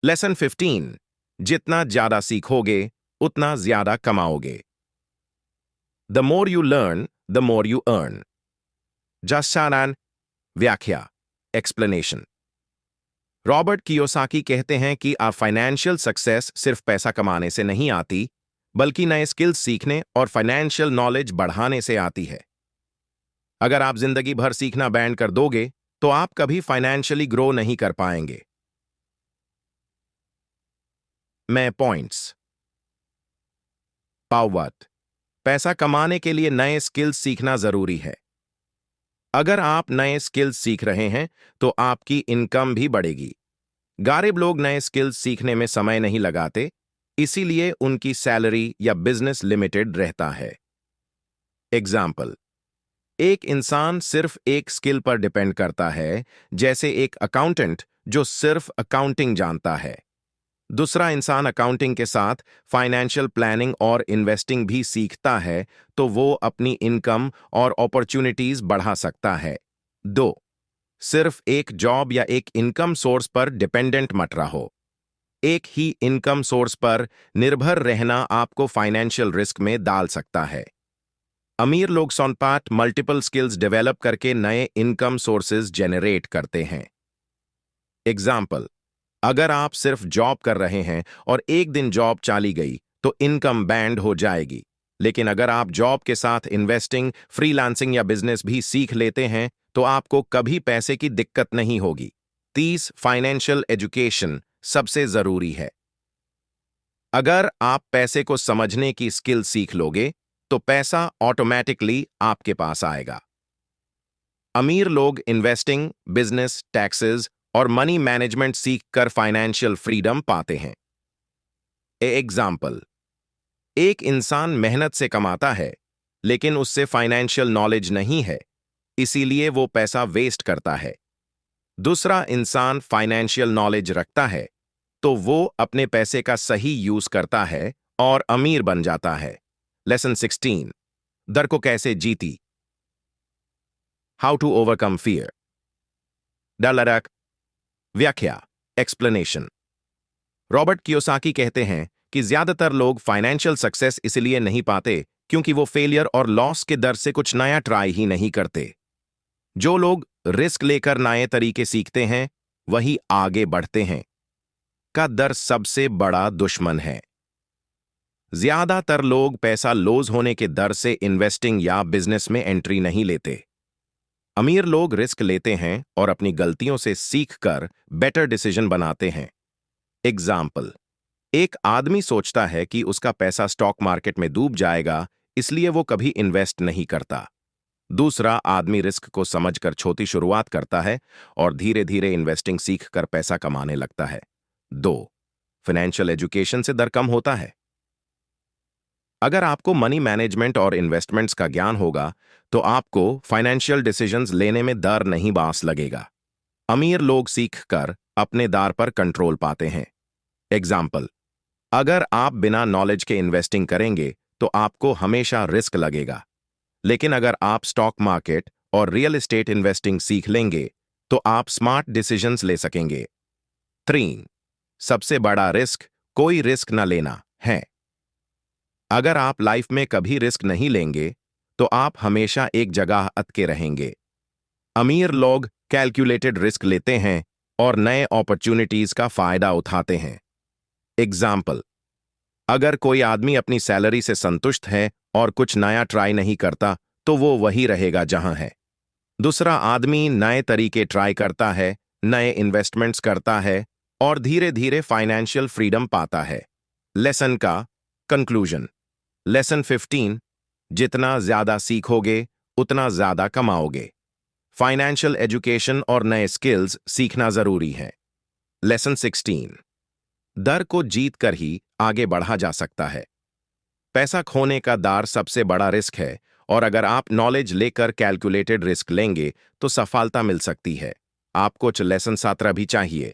Lesson 15। जितना ज्यादा सीखोगे उतना ज्यादा कमाओगे। The more you learn the more you earn. जस्टान व्याख्या एक्सप्लेनेशन। रॉबर्ट कियोसाकी कहते हैं कि आ फाइनेंशियल सक्सेस सिर्फ पैसा कमाने से नहीं आती, बल्कि नए स्किल्स सीखने और फाइनेंशियल नॉलेज बढ़ाने से आती है। अगर आप जिंदगी भर सीखना बैंड कर दोगे तो आप कभी फाइनेंशियली ग्रो नहीं कर पाएंगे। मैं पॉइंट्स। पावत। पैसा कमाने के लिए नए स्किल्स सीखना जरूरी है। अगर आप नए स्किल्स सीख रहे हैं तो आपकी इनकम भी बढ़ेगी। गरीब लोग नए स्किल्स सीखने में समय नहीं लगाते, इसीलिए उनकी सैलरी या बिजनेस लिमिटेड रहता है। एग्जाम्पल। एक इंसान सिर्फ एक स्किल पर डिपेंड करता है, जैसे एक अकाउंटेंट जो सिर्फ अकाउंटिंग जानता है। दूसरा इंसान अकाउंटिंग के साथ फाइनेंशियल प्लानिंग और इन्वेस्टिंग भी सीखता है, तो वो अपनी इनकम और अपॉर्चुनिटीज बढ़ा सकता है। 2। सिर्फ एक जॉब या एक इनकम सोर्स पर डिपेंडेंट मत रहो। एक ही इनकम सोर्स पर निर्भर रहना आपको फाइनेंशियल रिस्क में डाल सकता है। अमीर लोग सौनपाट मल्टीपल स्किल्स डेवलप करके नए इनकम सोर्सेज जनरेट करते हैं। एग्जाम्पल। अगर आप सिर्फ जॉब कर रहे हैं और एक दिन जॉब चली गई तो इनकम बैंड हो जाएगी, लेकिन अगर आप जॉब के साथ इन्वेस्टिंग, फ्रीलांसिंग या बिजनेस भी सीख लेते हैं तो आपको कभी पैसे की दिक्कत नहीं होगी। 30। फाइनेंशियल एजुकेशन सबसे जरूरी है। अगर आप पैसे को समझने की स्किल सीख लोगे तो पैसा ऑटोमेटिकली आपके पास आएगा। अमीर लोग इन्वेस्टिंग, बिजनेस, टैक्सेस और मनी मैनेजमेंट सीखकर फाइनेंशियल फ्रीडम पाते हैं। एग्जाम्पल। एक इंसान मेहनत से कमाता है, लेकिन उससे फाइनेंशियल नॉलेज नहीं है, इसीलिए वो पैसा वेस्ट करता है। दूसरा इंसान फाइनेंशियल नॉलेज रखता है, तो वो अपने पैसे का सही यूज करता है और अमीर बन जाता है। लेसन 16। डर को कैसे जीती। How to overcome fear. डर व्याख्या एक्सप्लेनेशन। रॉबर्ट कियोसाकी कहते हैं कि ज्यादातर लोग फाइनेंशियल सक्सेस इसलिए नहीं पाते क्योंकि वो फेलियर और लॉस के डर से कुछ नया ट्राई ही नहीं करते। जो लोग रिस्क लेकर नए तरीके सीखते हैं वही आगे बढ़ते हैं। का डर सबसे बड़ा दुश्मन है। ज्यादातर लोग पैसा लॉस होने के डर से इन्वेस्टिंग या बिजनेस में एंट्री नहीं लेते। अमीर लोग रिस्क लेते हैं और अपनी गलतियों से सीखकर बेटर डिसीजन बनाते हैं। एग्जाम्पल। एक आदमी सोचता है कि उसका पैसा स्टॉक मार्केट में डूब जाएगा, इसलिए वो कभी इन्वेस्ट नहीं करता। दूसरा आदमी रिस्क को समझकर छोटी शुरुआत करता है और धीरे धीरे इन्वेस्टिंग सीखकर पैसा कमाने लगता है। 2। फाइनेंशियल एजुकेशन से डर कम होता है। अगर आपको मनी मैनेजमेंट और इन्वेस्टमेंट्स का ज्ञान होगा तो आपको फाइनेंशियल डिसीजंस लेने में डर नहीं बांस लगेगा। अमीर लोग सीखकर अपने दार पर कंट्रोल पाते हैं। एग्जाम्पल। अगर आप बिना नॉलेज के इन्वेस्टिंग करेंगे तो आपको हमेशा रिस्क लगेगा, लेकिन अगर आप स्टॉक मार्केट और रियल एस्टेट इन्वेस्टिंग सीख लेंगे तो आप स्मार्ट डिसीजंस ले सकेंगे। 3। सबसे बड़ा रिस्क कोई रिस्क न लेना है। अगर आप लाइफ में कभी रिस्क नहीं लेंगे तो आप हमेशा एक जगह अटके रहेंगे। अमीर लोग कैलकुलेटेड रिस्क लेते हैं और नए अपॉर्चुनिटीज का फायदा उठाते हैं। एग्जाम्पल। अगर कोई आदमी अपनी सैलरी से संतुष्ट है और कुछ नया ट्राई नहीं करता तो वो वही रहेगा जहां है। दूसरा आदमी नए तरीके ट्राई करता है, नए इन्वेस्टमेंट्स करता है और धीरे धीरे फाइनेंशियल फ्रीडम पाता है। लेसन का कंक्लूजन। लेसन 15। जितना ज्यादा सीखोगे उतना ज्यादा कमाओगे। फाइनेंशियल एजुकेशन और नए स्किल्स सीखना जरूरी है। लेसन 16। डर को जीत कर ही आगे बढ़ा जा सकता है। पैसा खोने का डर सबसे बड़ा रिस्क है और अगर आप नॉलेज लेकर कैलकुलेटेड रिस्क लेंगे तो सफलता मिल सकती है। आपको लेसन 17 भी चाहिए।